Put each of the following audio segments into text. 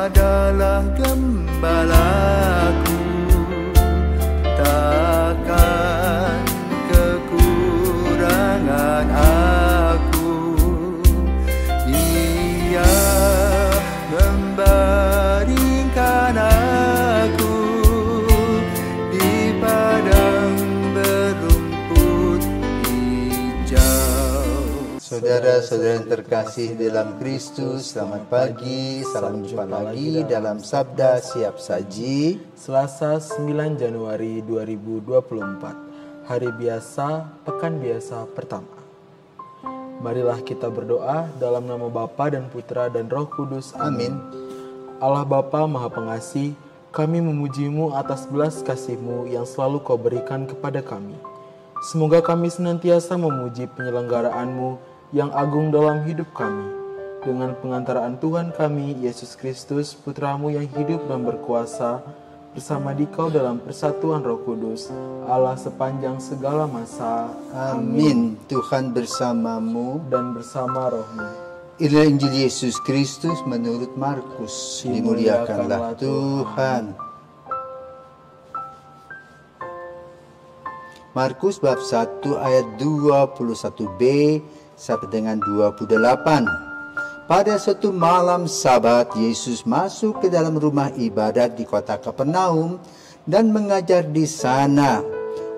adalah gembalaku, takkan kekurangan aku. Ia membaringkan aku di padang berumput hijau. Saudara-saudara yang terkasih dalam Kristus, selamat pagi. Salam jumpa lagi dalam Sabda Siap Saji. Selasa 9 Januari 2024, hari biasa, pekan biasa pertama. Marilah kita berdoa dalam nama Bapa dan Putra dan Roh Kudus. Amin. Allah Bapa Maha Pengasih, kami memuji-Mu atas belas kasih-Mu yang selalu Kau berikan kepada kami. Semoga kami senantiasa memuji penyelenggaraan-Mu yang agung dalam hidup kami. Dengan pengantaraan Tuhan kami, Yesus Kristus, Putra-Mu yang hidup dan berkuasa, bersama Dikau dalam persatuan Roh Kudus, Allah sepanjang segala masa. Amin. Tuhan bersamamu Dan bersama Roh-Mu. Inilah Injil Yesus Kristus menurut Markus. Dimuliakanlah Tuhan. Markus bab 1 ayat 21b sampai dengan 28. Pada suatu malam Sabat, Yesus masuk ke dalam rumah ibadat di kota Kapernaum dan mengajar di sana.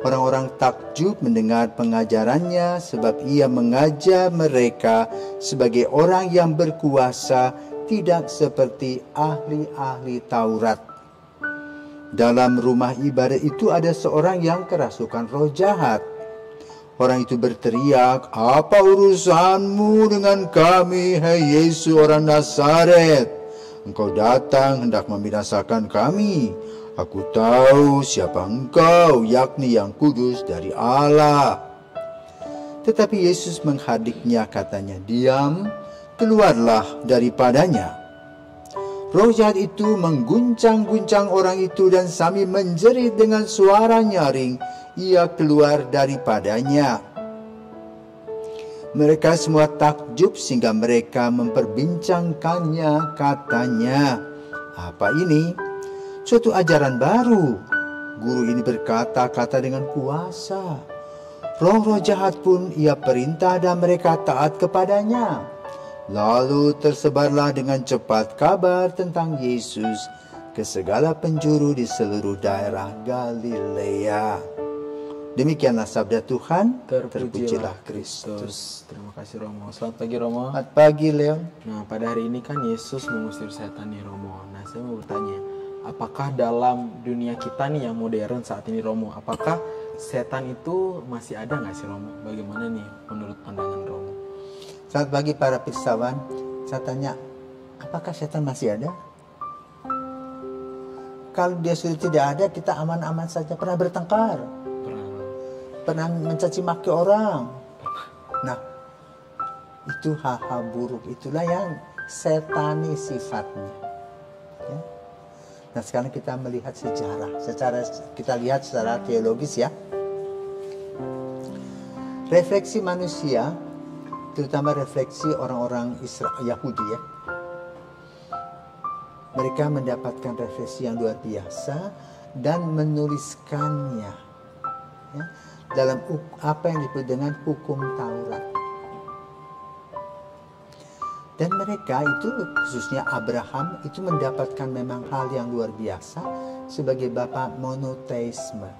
Orang-orang takjub mendengar pengajarannya sebab ia mengajar mereka sebagai orang yang berkuasa, tidak seperti ahli-ahli Taurat. Dalam rumah ibadat itu ada seorang yang kerasukan roh jahat. Orang itu berteriak, "Apa urusanmu dengan kami, hai Yesus orang Nazaret? Engkau datang hendak membinasakan kami. Aku tahu siapa engkau, yakni yang kudus dari Allah." Tetapi Yesus menghadiknya, katanya, "Diam, keluarlah daripadanya." Roh jahat itu mengguncang-guncang orang itu dan sambil menjerit dengan suara nyaring, ia keluar daripadanya. Mereka semua takjub sehingga mereka memperbincangkannya, katanya, "Apa ini? Suatu ajaran baru. Guru ini berkata-kata dengan kuasa. Roh-roh jahat pun ia perintah dan mereka taat kepadanya." Lalu tersebarlah dengan cepat kabar tentang Yesus ke segala penjuru di seluruh daerah Galilea. Demikianlah sabda Tuhan. Terpujilah Kristus. Terima kasih Romo. Selamat pagi Romo. Selamat pagi Leon. Nah, pada hari ini kan Yesus mengusir setan nih Romo. Nah, saya mau bertanya, apakah dalam dunia kita nih yang modern saat ini Romo, apakah setan itu masih ada nggak sih Romo? Bagaimana nih menurut pandangan Romo? Selamat pagi para pirsawan. Saya tanya, apakah setan masih ada? Kalau dia sudah tidak ada, kita aman-aman saja. Pernah bertengkar? Pernah mencaci maki orang? Nah, itu hal-hal buruk. Itulah yang setani sifatnya. Ya. Nah, sekarang kita melihat sejarah. Kita lihat secara teologis ya. Refleksi manusia, terutama refleksi orang-orang Yahudi ya. Mereka mendapatkan refleksi yang luar biasa dan menuliskannya ya, dalam apa yang disebut dengan hukum Taurat. Dan mereka itu, khususnya Abraham, itu mendapatkan memang hal yang luar biasa sebagai bapa monoteisme,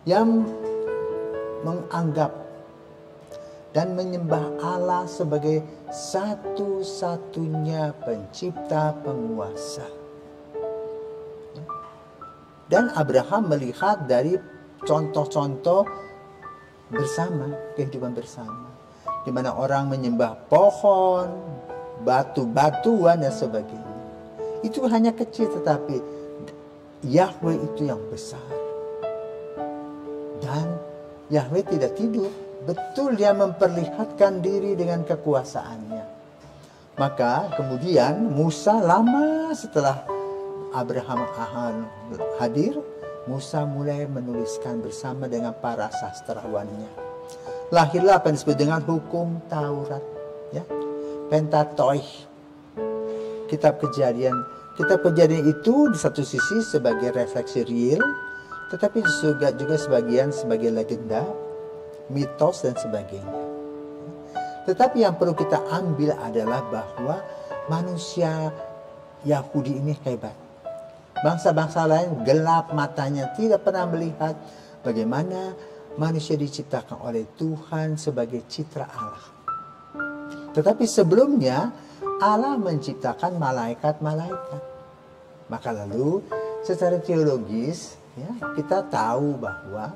yang menganggap dan menyembah Allah sebagai satu-satunya pencipta penguasa. Dan Abraham melihat dari contoh-contoh bersama, kehidupan bersama, di mana orang menyembah pohon, batu-batuan dan sebagainya. Itu hanya kecil, tetapi Yahweh itu yang besar. Dan Yahweh tidak tidur. Betul, dia memperlihatkan diri dengan kekuasaannya. Maka kemudian Musa, lama setelah Abraham hadir, Musa mulai menuliskan bersama dengan para sastrawannya. Lahirlah apa yang disebut dengan hukum Taurat, ya, Pentateuch. kitab Kejadian itu di satu sisi sebagai refleksi real, tetapi juga sebagai legenda, mitos dan sebagainya. Tetapi yang perlu kita ambil adalah bahwa manusia Yahudi ini hebat. Bangsa-bangsa lain gelap matanya, tidak pernah melihat bagaimana manusia diciptakan oleh Tuhan sebagai citra Allah. Tetapi sebelumnya Allah menciptakan malaikat-malaikat. Maka lalu secara teologis kita tahu bahwa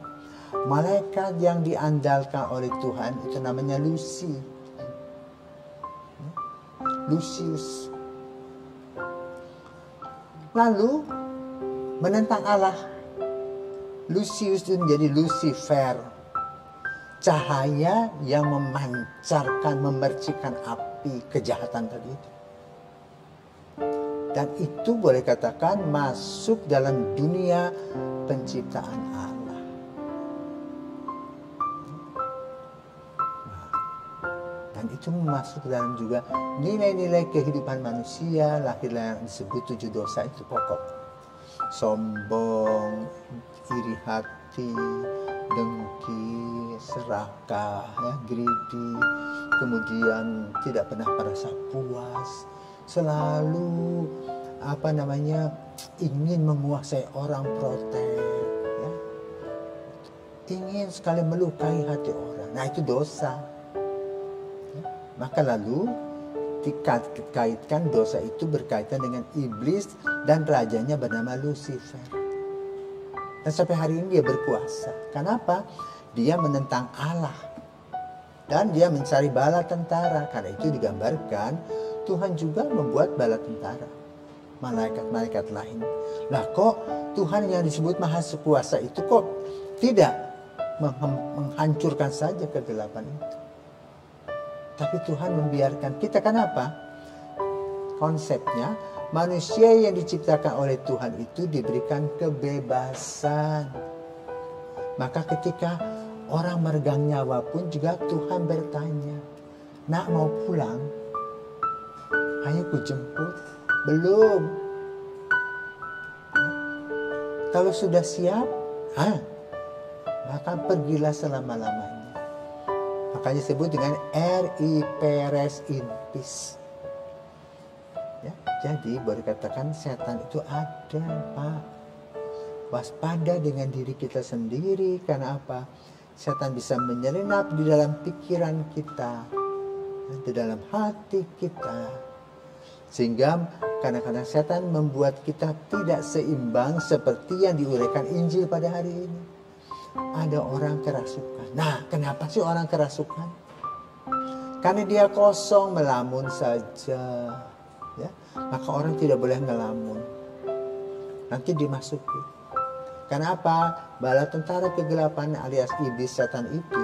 malaikat yang diandalkan oleh Tuhan itu namanya Lucius. Lalu menentang Allah. Lucius itu menjadi Lucifer. Cahaya yang memercikan api kejahatan tadi itu. Dan itu boleh katakan masuk dalam dunia penciptaan Allah. Dan itu masuk dalam juga nilai-nilai kehidupan manusia, lahirlah yang disebut 7 dosa itu pokok. Sombong, iri hati, dengki, serakah, greedy, kemudian tidak pernah merasa puas, selalu ingin menguasai orang, protek, ingin sekali melukai hati orang. Nah itu dosa. Maka lalu dikaitkan dosa itu berkaitan dengan iblis dan rajanya bernama Lucifer. Dan sampai hari ini dia berkuasa. Kenapa? Dia menentang Allah. Dan dia mencari bala tentara. Karena itu digambarkan Tuhan juga membuat bala tentara. Malaikat-malaikat lain. Lah kok Tuhan yang disebut Maha Kuasa itu kok tidak menghancurkan saja kegelapan itu. Tapi Tuhan membiarkan kita. Kenapa? Konsepnya manusia yang diciptakan oleh Tuhan itu diberikan kebebasan. Maka ketika orang meregang nyawa pun juga Tuhan bertanya, "Nak mau pulang? Ayo ku jemput." Belum. Kalau sudah siap, maka pergilah selama-lamanya. Makanya disebut dengan Peres in peace. Ya, jadi boleh katakan setan itu ada, Pak. Waspada dengan diri kita sendiri. Karena apa? Setan bisa menyelinap di dalam pikiran kita, di dalam hati kita. Sehingga kadang-kadang setan membuat kita tidak seimbang seperti yang diuraikan Injil pada hari ini. Ada orang kerasukan. Nah, kenapa sih orang kerasukan? Karena dia kosong, melamun saja. Ya, maka orang tidak boleh ngelamun. Nanti dimasuki. Karena apa? Bala tentara kegelapan alias iblis setan itu,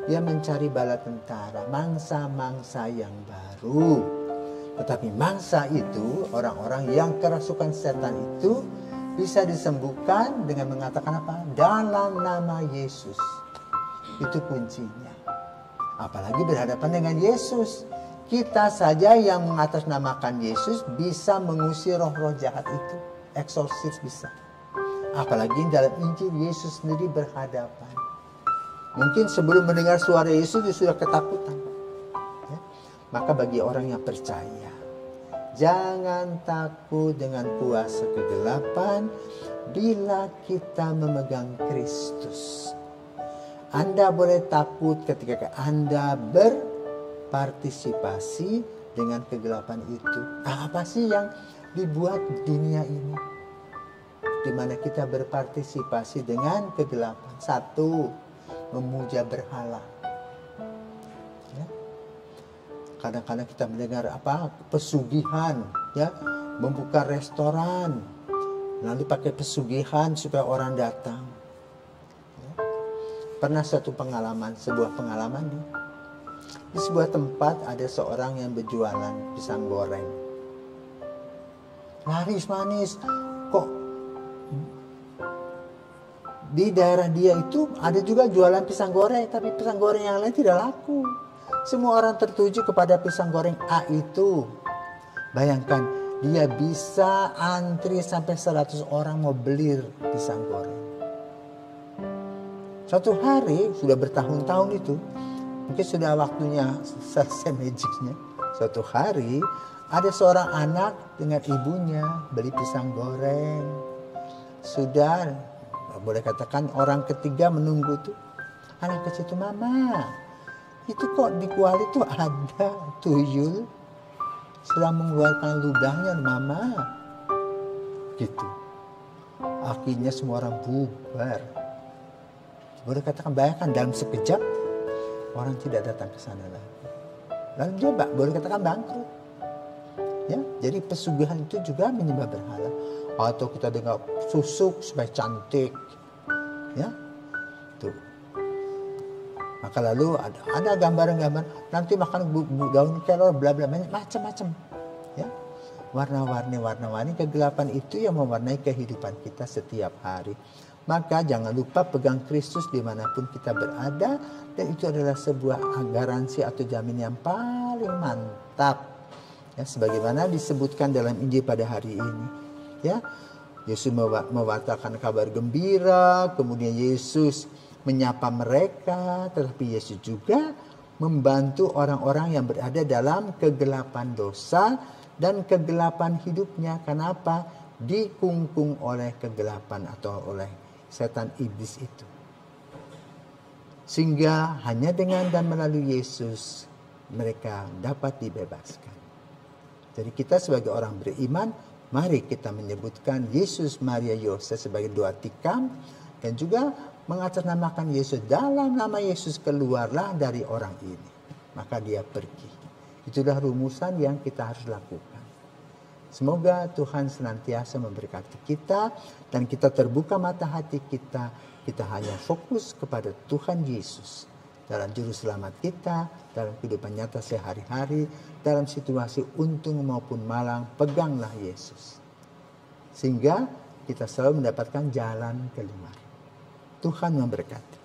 dia mencari bala tentara, mangsa-mangsa yang baru. Tetapi mangsa itu, orang-orang yang kerasukan setan itu, bisa disembuhkan dengan mengatakan apa? Dalam nama Yesus. Itu kuncinya. Apalagi berhadapan dengan Yesus. Kita saja yang mengatasnamakan Yesus bisa mengusir roh-roh jahat itu. Eksorsis bisa. Apalagi dalam Injil Yesus sendiri berhadapan. Mungkin sebelum mendengar suara Yesus dia sudah ketakutan. Ya? Maka bagi orang yang percaya, jangan takut dengan kuasa kegelapan bila kita memegang Kristus. Anda boleh takut ketika Anda berpartisipasi dengan kegelapan itu. Nah, apa sih yang dibuat dunia ini? Di mana kita berpartisipasi dengan kegelapan. 1, memuja berhala. Ya. Kadang-kadang kita mendengar pesugihan, ya, membuka restoran, lalu pakai pesugihan supaya orang datang. Ya. Pernah sebuah pengalaman nih. Di sebuah tempat ada seorang yang berjualan pisang goreng. Laris manis, kok di daerah dia itu ada juga jualan pisang goreng, tapi pisang goreng yang lain tidak laku. Semua orang tertuju kepada pisang goreng A itu. Bayangkan, dia bisa antri sampai 100 orang mau beli pisang goreng. Suatu hari, sudah bertahun-tahun itu, mungkin sudah waktunya selesai magicnya. Suatu hari ada seorang anak dengan ibunya beli pisang goreng. Sudah boleh katakan orang ketiga menunggu tuh. Anak kecil itu, mama, itu kok di kuali itu ada tuyul sedang mengeluarkan ludahnya, mama. Gitu. Akhirnya semua orang bubar. Boleh katakan, bayangkan dalam sekejap orang tidak datang ke sana lagi. Lalu dia boleh katakan bangkrut. Ya, jadi pesugihan itu juga menyembah berhala. Atau kita dengar susuk supaya cantik. Ya. Tuh. Maka lalu ada gambaran-gambaran nanti makan daun kelor bla bla macam-macam. Ya. Warna-warni kegelapan itu yang mewarnai kehidupan kita setiap hari. Maka jangan lupa pegang Kristus dimanapun kita berada. Dan itu adalah sebuah garansi atau jamin yang paling mantap. Ya, sebagaimana disebutkan dalam Injil pada hari ini. Ya, Yesus mewartakan kabar gembira. Kemudian Yesus menyapa mereka. Tetapi Yesus juga membantu orang-orang yang berada dalam kegelapan dosa dan kegelapan hidupnya. Kenapa? Dikungkung oleh kegelapan atau oleh setan iblis itu. Sehingga hanya dengan dan melalui Yesus mereka dapat dibebaskan. Jadi kita sebagai orang beriman, mari kita menyebutkan Yesus, Maria, Yosef sebagai doa tikam. Dan juga mengatasnamakan Yesus. Dalam nama Yesus keluarlah dari orang ini. Maka dia pergi. Itulah rumusan yang kita harus lakukan. Semoga Tuhan senantiasa memberkati kita dan kita terbuka mata hati kita. Kita hanya fokus kepada Tuhan Yesus dalam juru selamat kita, dalam kehidupan nyata sehari-hari, dalam situasi untung maupun malang, peganglah Yesus. Sehingga kita selalu mendapatkan jalan keluar. Tuhan memberkati.